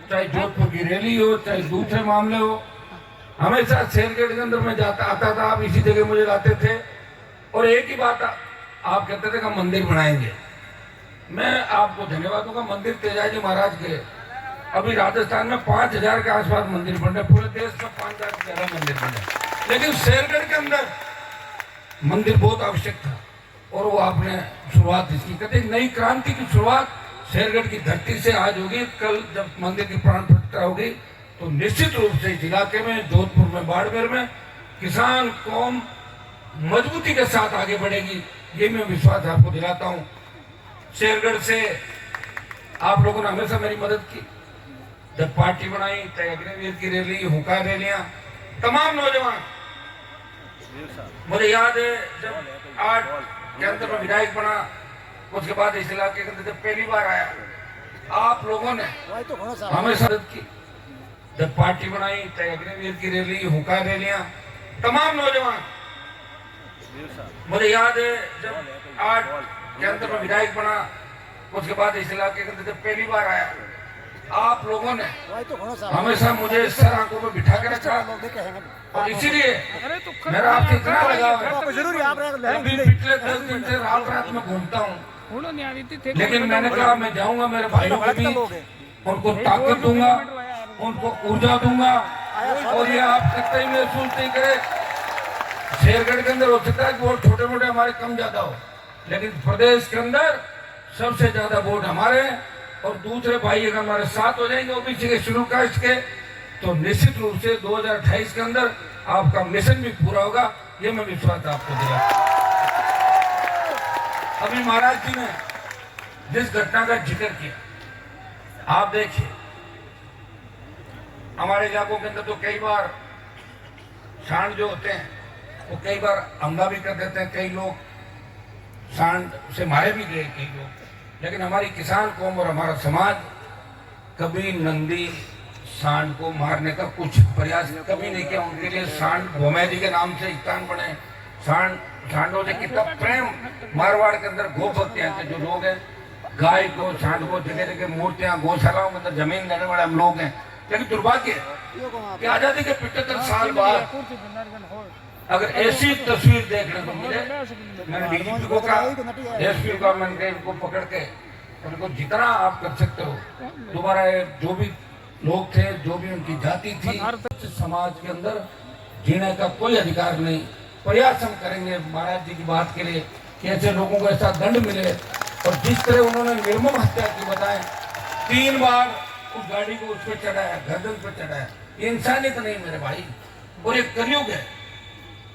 चाहे जोधपुर की रैली हो, चाहे दूसरे मामले हो, हमेशा शेरगढ़ के अंदर मैं जाता आता था। आप इसी जगह मुझे लाते थे और एक ही बात आप कहते थे कि हम मंदिर बनाएंगे। मैं आपको धन्यवाद दूंगा। मंदिर तेजाजी महाराज के अभी राजस्थान में 5000 के आसपास मंदिर बन रहे, पूरे देश में 5000 से ज्यादा मंदिर बने, लेकिन शेरगढ़ के अंदर मंदिर बहुत आवश्यक था और वो आपने शुरुआत इसकी कहते नई क्रांति की शुरुआत शेरगढ़ की धरती से आज होगी। कल जब मंदिर की प्राण प्रतिष्ठा होगी तो निश्चित रूप से इस इलाके में, जोधपुर में, बाड़मेर में किसान कौम मजबूती के साथ आगे बढ़ेगी, ये मैं विश्वास आपको दिलाता हूं। शेरगढ़ से आप लोगों ने हमेशा मेरी मदद की, जब पार्टी बनाई, चाहे अग्निवीर की रैली, हुक्का रैलियां, तमाम नौजवान, मुझे याद है जब 8 के अंदर में विधायक बना, उसके बाद इस इलाके के अंदर जब पहली बार आया, आप लोगों ने हमेशा मदद की, जब पार्टी बनाई, चाहे अग्निवीर की रैली, हुक्का रैलियां, तमाम नौजवान, मुझे याद है जब 8 के अंदर में विधायक बना, उसके बाद इस इलाके के अंदर जब पहली बार आया, आप लोगों ने हमेशा मुझे सर आंखों में बिठा के रखा और इसीलिए मेरा आपसे इतना लगाव है। अभी पिछले 10 दिन से रात रात में घूमता हूँ, लेकिन मैंने कहा मैं जाऊंगा मेरे भाइयों के बीच, उनको ताकत दूंगा, उनको ऊर्जा दूंगा और ये आप सकते ही महसूस नहीं करे। शेरगढ़ के अंदर हो सकता है कि वोट छोटे मोटे हमारे कम ज्यादा हो, लेकिन प्रदेश के अंदर सबसे ज्यादा वोट हमारे हैं और दूसरे भाई अगर हमारे साथ हो जाएंगे ओबीसी के शेड्यूल कास्ट के, तो निश्चित रूप से 2028 के अंदर आपका मिशन भी पूरा होगा, ये मैं विश्वास आपको दिलाता हूं। अभी महाराज जी ने जिस घटना का जिक्र किया, आप देखिए हमारे इलाकों के अंदर तो कई बार सांड जो होते हैं वो कई बार हमला भी कर देते हैं, कई लोग सांड से मारे भी गए कई लोग, लेकिन हमारी किसान कौम और हमारा समाज कभी नंदी सांड को मारने का कुछ प्रयास कभी नहीं किया। उनके लिए सांड भोमै जी के नाम से स्थान बने, सांडों से कितना प्रेम, मारवाड़ के अंदर गो भक्ति हैं जो लोग हैं, गाय को, सांड को, जगह जगह मूर्तियां, गौशालाओं के अंदर जमीन लेने वाले हम लोग हैं। लेकिन दुर्भाग्य कि आजादी के 75 साल बाद अगर ऐसी तस्वीर देखने को मिले, मैंने डीजीपी को कहा, एसपी को मैंने इनको पकड़ के उनको जितना आप कर सकते हो दोबारा, जो भी लोग थे, जो भी उनकी जाति थी, समाज के अंदर जीने का कोई अधिकार नहीं। प्रयास हम करेंगे महाराज जी की बात के लिए कि ऐसे लोगों को ऐसा दंड मिले, और जिस तरह उन्होंने निर्मम हत्या की बताए, 3 बार उस गाड़ी को उस पर चढ़ाया, गर्दन पर चढ़ाया, ये इंसानियत नहीं मेरे भाई। और ये कलयुग है,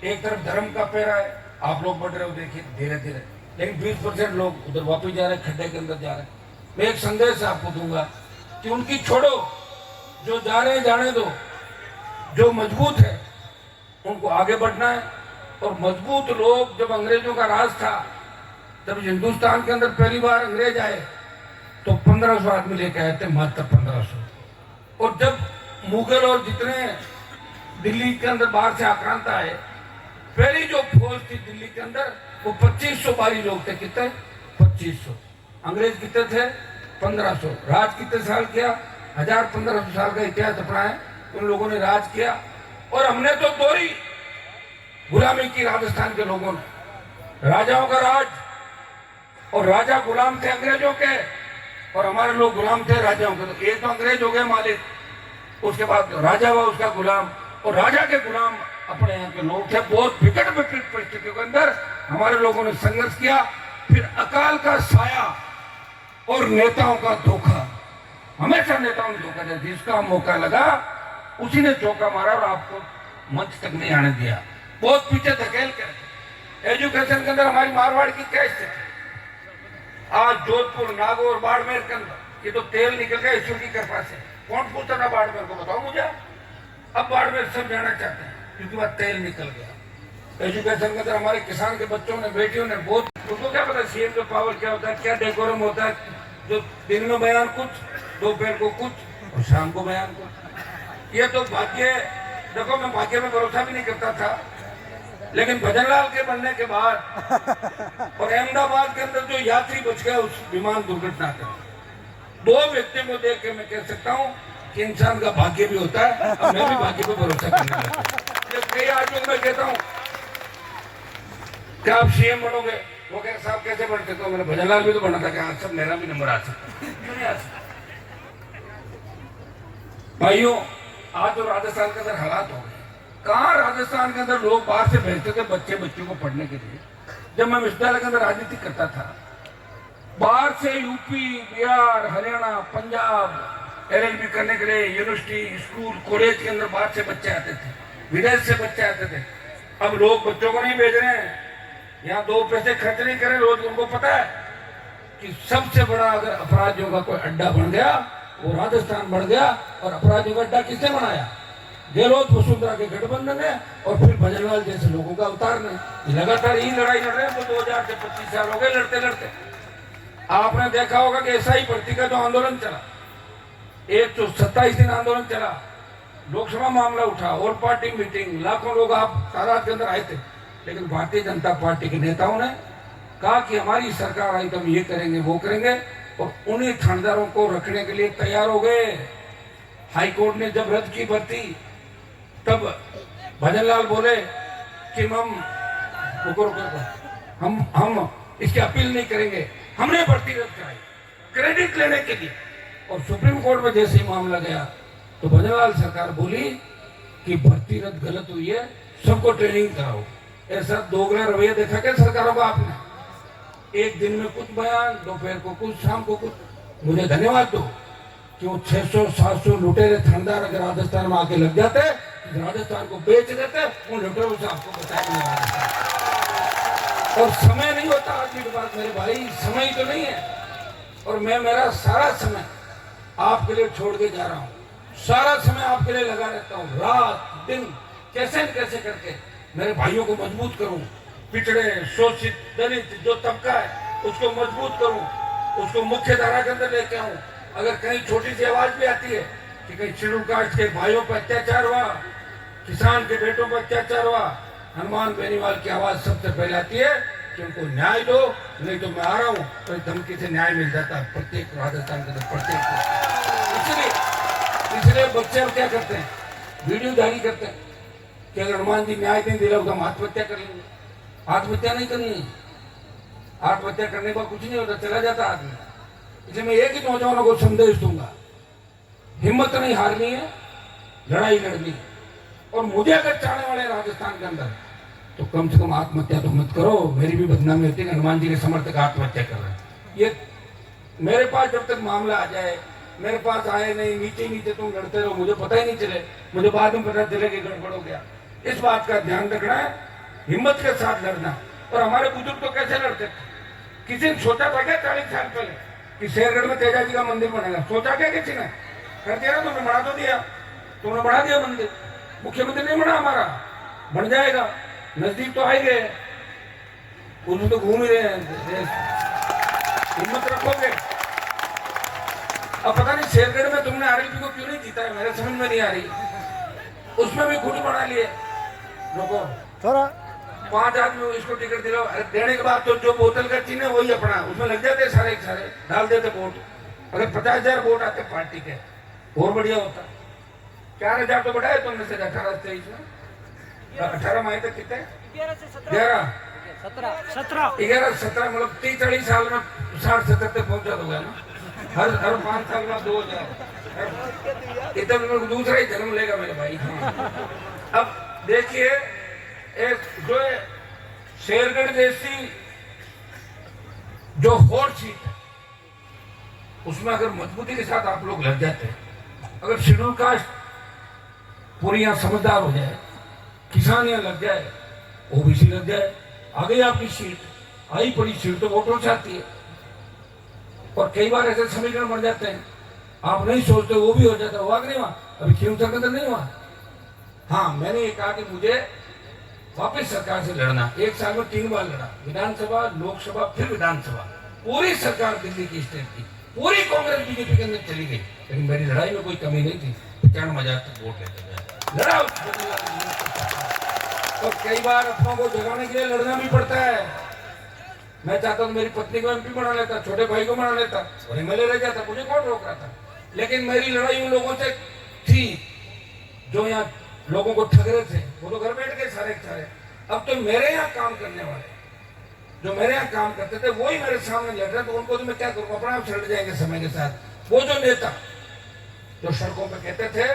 एक तरफ धर्म का पैरा है, आप लोग बढ़ रहे हो देखिए धीरे धीरे, लेकिन 20% लोग उधर वापस जा रहे हैं, खड्डे के अंदर जा रहे हैं। मैं एक संदेश आपको दूंगा कि उनकी छोड़ो, जो जा रहे हैं जाने दो, जो मजबूत है उनको आगे बढ़ना है। और मजबूत लोग, जब अंग्रेजों का राज था, जब हिंदुस्तान के अंदर पहली बार अंग्रेज आए तो 1500 आदमी लेके आए थे, मात्र 1500। और जब मुगल और जितने दिल्ली के अंदर बाहर से आक्रांत आए, पहली जो फौज थी दिल्ली के अंदर वो 2500 बारी लोग थे। कितने? 2500। अंग्रेज कितने थे? 1500। राज कितने साल किया? 1500 साल का इतिहास अपना है, उन लोगों ने राज किया। और हमने तो दोहरी गुलामी की, राजस्थान के लोगों ने, राजाओं का राज, और राजा गुलाम थे अंग्रेजों के और हमारे लोग गुलाम थे राजाओं के। तो एक तो अंग्रेज हो गए मालिक, उसके बाद राजा हुआ उसका गुलाम, और राजा के गुलाम अपने यहाँ के लोग थे। बहुत विकट परिस्थितियों के अंदर हमारे लोगों ने संघर्ष किया। फिर अकाल का साया और नेताओं का धोखा, हमेशा नेताओं ने धोखा दिया, जिसका मौका लगा उसी ने चौका मारा और आपको मंच तक नहीं आने दिया, बहुत पीछे धकेल कर। एजुकेशन के अंदर हमारी मारवाड़ की क्या स्थिति, आज जोधपुर, नागौर, बाड़मेर के अंदर ये तो तेल निकल गया ईश्वर की कृपा से। कौन पूछता ना बाड़मेर को, बताओ मुझे। अब बाड़मेर सब जाना चाहते हैं क्योंकि वह तेल निकल गया। एजुकेशन के अंदर हमारे किसान के बच्चों ने, बेटियों ने, बहुत, उनको क्या पता सीएम का पावर क्या होता है, क्या डेकोरम होता है, जो दिन में बयान कुछ, दोपहर को कुछ और शाम को बयान कुछ। ये तो भाग्य, देखो मैं भाग्य में भरोसा भी नहीं करता था, लेकिन भजनलाल के बनने के बाद और अहमदाबाद के अंदर जो यात्री बच गए उस विमान दुर्घटना के, 2 व्यक्तियों को देख के मैं कह सकता हूँ कि इंसान का भाग्य भी होता है। अब मैं भी भाग्य पे भरोसा करने लगा। जब कई आदमियों को मैं कहता हूँ क्या आप सीएम बनोगे, वो कह साहब कैसे बनते, तो मैंने भजनलाल भी तो बना था, क्या सब मेरा भी नंबर आ सकता। भाइयों, आज तो राजस्थान के अंदर हालात हो गए, कहाँ राजस्थान के अंदर लोग बाहर से भेजते थे बच्चों को पढ़ने के लिए। जब मैं विश्वविद्यालय के अंदर राजनीति करता था, बाहर से यूपी, बिहार, हरियाणा, पंजाब एलएलबी करने के लिए यूनिवर्सिटी, स्कूल, कॉलेज के अंदर बाहर से बच्चे आते थे, विदेश से बच्चे आते थे। अब लोग बच्चों को नहीं भेज रहे हैं, यहाँ 2 पैसे खर्च नहीं करें रोज। उनको पता है कि सबसे बड़ा अगर अपराधियों का कोई अड्डा बन गया वो राजस्थान बढ़ गया। और अपराधियों का अड्डा किसने बनाया? गहलोत वसुंधरा के गठबंधन है और फिर भजनलाल जैसे लोगों का अवतार ने लगातार यही लड़ाई लड़ रहे हैं। तो 2000 से 25 साल हो गए लड़ते लड़ते। आपने देखा होगा कि एसआई भर्ती का जो आंदोलन चला, 127 दिन आंदोलन चला, लोकसभा मामला उठा और पार्टी मीटिंग, लाखों लोग आप तादाद के अंदर आए थे। लेकिन भारतीय जनता पार्टी के नेताओं ने कहा कि हमारी सरकार आई तो हम ये करेंगे वो करेंगे, और उन्हीं थानेदारों को रखने के लिए तैयार हो गए। हाईकोर्ट ने जब रद्द की भर्ती, तब भजनलाल बोले कि हम इसकी अपील नहीं करेंगे, हमने भर्ती रद्द कराई क्रेडिट लेने के लिए। और सुप्रीम कोर्ट में जैसे ही मामला गया तो भजनलाल सरकार बोली कि भर्ती रद्द गलत हुई है, सबको ट्रेनिंग कराओ। ऐसा दोगला रवैया देखा क्या सरकारों का आपने? एक दिन में कुछ बयान, दोपहर को कुछ, शाम को कुछ। मुझे धन्यवाद दो कि वो 600-700 लुटेरे थानेदार अगर राजस्थान में आके लग जाते, राजस्थान को बेच देते, उन लुटेरों से आपको बचाया। और समय नहीं होता आदमी के पास मेरे भाई, समय तो नहीं है। और मैं मेरा सारा समय आपके लिए छोड़ के जा रहा हूँ, सारा समय आपके लिए लगा रहता हूँ, रात दिन कैसे न कैसे करके मेरे भाइयों को मजबूत करूँ। पिछड़े, शोषित, दलित जो तबका है उसको मजबूत करूँ, उसको मुख्य धारा के अंदर लेके आऊँ। अगर कहीं छोटी सी आवाज भी आती है कि कहीं शेड्यूल कास्ट के भाइयों पर अत्याचार हुआ, किसान के बेटों पर अत्याचार हुआ, हनुमान बेनीवाल की आवाज सबसे पहले आती है कि उनको न्याय दो, नहीं तो मैं आ रहा हूँ। तो धमकी से न्याय मिल जाता है प्रत्येक राजस्थान के अंदर, प्रत्येक। इसलिए बच्चे अब क्या करते हैं, वीडियो जारी करते हैं कि अगर हनुमान जी न्याय नहीं दिला तो हम आत्महत्या कर लेंगे। आत्महत्या नहीं करनी, आत्महत्या करने का कुछ नहीं होता, चला जाता आदमी। इसलिए मैं एक ही नौजवानों को संदेश दूंगा, हिम्मत नहीं हारनी है, लड़ाई लड़नी। और मुझे अगर चाहने वाले राजस्थान के अंदर तो कम से कम आत्महत्या तो मत करो। मेरी भी बदनामी होती है, हनुमान जी के समर्थक आत्महत्या कर रहे हैं। ये मेरे पास जब तक मामला आ जाए, मेरे पास आए नहीं, नीचे नीचे तुम लड़ते रहो, मुझे पता ही नहीं चले, मुझे बाद में पता चले कि गड़बड़ हो गया। इस बात का ध्यान रखना है, हिम्मत के साथ लड़ना। और हमारे बुजुर्ग तो कैसे लड़ते थे? किसी ने सोचा था क्या 40 साल पहले कि शेरगढ़ में तेजा जी का मंदिर बनेगा? सोचा क्या किसी ने? कर दिया ना, तुमने बना तो दिया, तुमने बढ़ा दिया मंदिर। मुख्यमंत्री नहीं बना हमारा, बन जाएगा, नजदीक तो आए गए, उसमें तो घूम ही रहे हैं। हिम्मत रखोगे। अब पता नहीं शेरगढ़ में तुमने आरएलपी को क्यों नहीं जीता है, मेरे समझ में नहीं आ रही। उसमें भी गुट बना लिए लोगों, 5 आदमी इसको टिकट दिलाओ, देने के बाद तो जो बोतल का चिन्ह है वही अपना, उसमें लग जाते सारे सारे, डाल देते वोट। अगर 50,000 वोट आते पार्टी के और बढ़िया होता। 4,000 तो बढ़ाए तुमने से 18-23 में, 18 में आए थे कितने? 11-17 मतलब 30-40 साल में 60-70 तक पहुंचा दोगे ना। हर 5 साल में 2,000 इतना दूसरा ही जन्म लेगा मेरे भाई। अब देखिए, एक जो शेरगढ़ जैसी जो हॉट सीट है उसमें अगर मजबूती के साथ आप लोग लग जाते हैं, अगर शेड्यूल कास्ट पूरी यहाँ समझदार हो जाए, किसान यहाँ लग जाए, ओबीसी लग जाए, आ गई आपकी सीट, आई पड़ी सीट तो वोटों से आती है। और कई बार ऐसे समीकरण बन जाते हैं, आप नहीं सोचते वो भी हो जाता है। हुआ कि नहीं हुआ? अभी खींवसर के अंदर नहीं हुआ। हाँ, मैंने ये कहा कि मुझे वापस सरकार से लड़ना। 1 साल में 3 बार लड़ा, विधानसभा, लोकसभा, फिर विधानसभा। पूरी सरकार दिल्ली की स्टेट की, पूरी कांग्रेस बीजेपी के अंदर चली गई, लेकिन मेरी लड़ाई में कोई कमी नहीं थी। 95,000 तक वोट लेते गए, लड़ा। तो कई बार अपनों को जगाने के लिए लड़ना भी पड़ता है। मैं चाहता हूँ मेरी पत्नी को एमपी बना लेता, छोटे भाई को बना लेता और एमएलए रह जाता, मुझे कौन रोक रहा था। लेकिन मेरी लड़ाई उन लोगों से थी जो यहाँ लोगों को ठग रहे थे, वो तो घर बैठ गए सारे के सारे। अब तो मेरे यहाँ काम करने वाले, जो मेरे यहाँ काम करते थे, वही मेरे सामने लड़ रहे, तो उनको तो मैं क्या करूँ, अपना आप चढ़ जाएंगे समय के साथ। वो जो नेता जो सड़कों पे कहते थे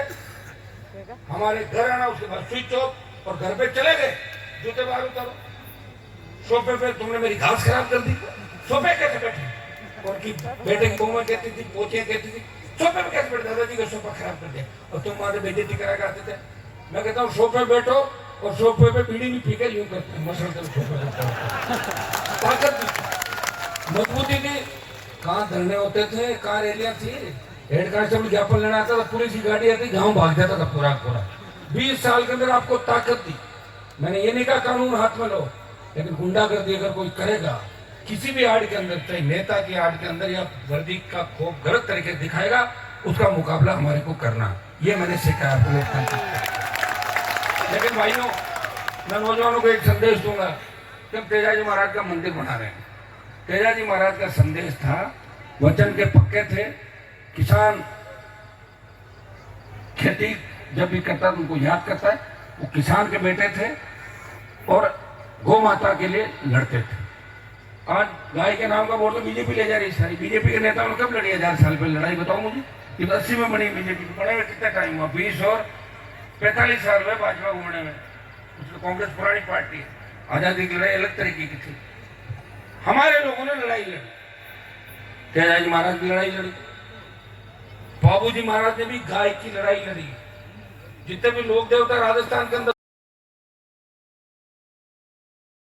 हमारे घर आना, उसके बाद स्विच ऑफ और घर पे चले गए, जूते बाहर उतारो, सोफे पे तुमने मेरी घास खराब कर दी। सोफे कैसे बैठे, उनकी बेटे की बहू कहती थी, पोतियां कहती थी सोफे पे कैसे बैठे, दादाजी का सोफा खराब कर दिया, और तुम हमारे बेइज्जती करा के आते थे। मैं कहता हूँ सोफे बैठो और सोफे पे बीड़ी नहीं पी के यूं करते हैं, मसलते सोफे ताकत मजबूती थी। कहाँ धरने होते थे, कहाँ रैलियां थी, हेड कांस्टेबल ज्ञापन लेना आता था, पुलिस की गाड़ी आती, गाँव भाग जाता था पूरा पूरा। 20 साल के अंदर आपको ताकत दी। मैंने ये नहीं कहा कानून हाथ में लो, लेकिन गुंडागर्दी अगर कोई करेगा किसी भी आड़ के अंदर, चाहे नेता की आड़ के अंदर या वर्दी का खोप गलत तरीके से दिखाएगा, उसका मुकाबला हमारे को करना, ये मैंने सीखा है। लेकिन भाइयों, मैं नौजवानों को एक संदेश दूंगा कि हम तेजाजी महाराज का मंदिर बना रहे हैं। तेजाजी महाराज का संदेश था, वचन के पक्के थे, किसान खेती जब भी करता तो उनको याद करता है, वो किसान के बेटे थे और गौ माता के लिए लड़ते थे। आज गाय के नाम का वोट तो बीजेपी ले जा रही है सारी। बीजेपी के नेताओं ने कब लड़ी 1000 साल पहले लड़ाई, बताओ मुझे। ये 80 में बनी बीजेपी, बने हुए कितना टाइम हुआ, 20 और 45 साल हुए भाजपा घूमने में। उसकी कांग्रेस पुरानी पार्टी है। आजादी की लड़ाई अलग तरीके की थी, हमारे लोगों ने लड़ाई लड़ी, तेजाजी महाराज की लड़ाई लड़ी, बाबूजी महाराज ने भी गाय की लड़ाई लड़ी। जितने भी लोक देवता राजस्थान के अंदर